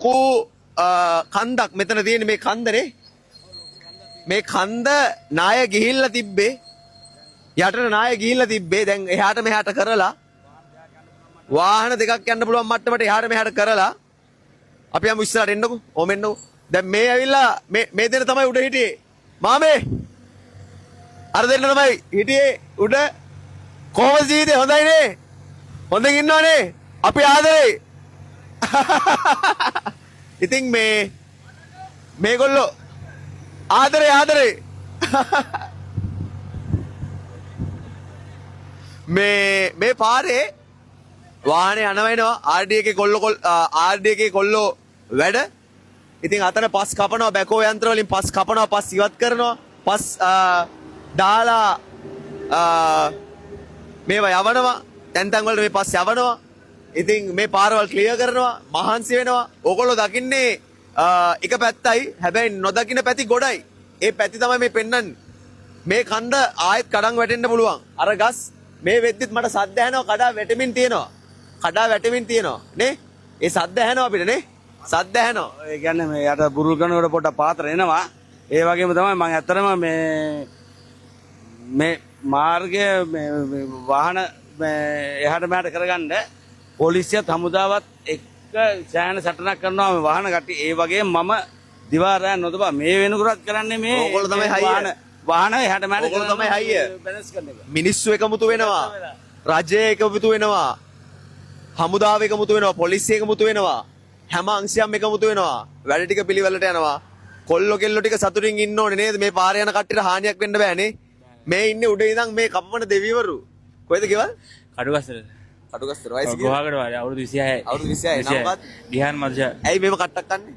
ලොකු කන්දක් මෙතන තියෙන මේ කන්දනේ මේ කන්ද නාය ගිහිල්ලා තිබ්බේ යටට නාය ගිහිල්ලා තිබ්බේ දැන් එහාට මෙහාට කරලා වාහන දෙකක් යන්න පුළුවන් මට්ටමට එහාට මෙහාට කරලා අපි යමු ඉස්සරහට එන්නකෝ ඕම එන්නකෝ දැන් මේ ඇවිල්ලා මේ දෙන තමයි උඩ හිටියේ මාමේ අර දෙන්න තමයි හිටියේ උඩ කොහොමද ජීවිතේ හොඳයිනේ හොඳින් ඉන්නවනේ අපි ආදරේ ඉතින් මේගොල්ලෝ ආදරේ මේ පාරේ වාහනේ යනවා RD එකේ කොල්ලෝ වැඩ ඉතින් අතන පස් කපනවා බැකෝ යන්ත්‍ර වලින් පස් කපනවා පස් ඉවත් කරනවා පස් දාලා මේවා යවනවා තැන් වලට මේ පස් යවනවා ඉතින් මේ පාරවල් ක්ලියර් කරනවා මහන්සි වෙනවා ඕගොල්ලෝ දකින්නේ එක පැත්තයි හැබැයි නොදකින්න පැති ගොඩයි ඒ පැති තමයි මේ පෙන්වන්නේ මේ කන්ද ආයෙත් කඩන් වැටෙන්න පුළුවන් අර ගස් මේ වෙද්දිත් මට සද්ද ඇහෙනවා කඩා වැටෙමින් තියෙනවා නේ ඒ සද්ද ඇහෙනවා අපිට නේ සද්ද ඇහෙනවා ඒ කියන්නේ මේ යට බුරුල් කරනකොට පොඩ පාත්‍ර එනවා ඒ වගේම තමයි මම ඇත්තටම මේ මාර්ගය වාහන එහාට මෙහාට කරගන්න පොලිසියත් හමුදාවත් එක්ක සෑහෙන සටනක් කරනවා මේ වාහන කට්ටිය ඒ වගේම මම දිවා රෑ නොදබා මේ වෙනකුරත් කරන්නේ මේ ඕගොල්ලෝ තමයි හයිය වාහන එහාට මෙහාට ඕගොල්ලෝ තමයි හයිය බැලන්ස් කරන එක මිනිස්සු එකමුතු වෙනවා රජය එකමුතු වෙනවා හමුදාව එකමුතු වෙනවා පොලිසිය එකමුතු වෙනවා හැම අංශයක්ම එකමුතු වෙනවා වැඩ ටික පිළිවෙලට යනවා කොල්ලෝ කෙල්ලෝ ටික සතුටින් ඉන්න ඕනේ නේද මේ පාරේ යන කට්ටියට හානියක් වෙන්න බෑනේ මේ ඉන්නේ උඩ ඉඳන් මේ කපමණ දෙවිවරු කොහෙද ගෙවල් කඩුගස්තර වයස ගෝහකට වාරේ අවුරුදු 26යි අවුරුදු 26යි නමවත් දිහාන් මර්ජා ඇයි මේව කට්ටක් කන්නේ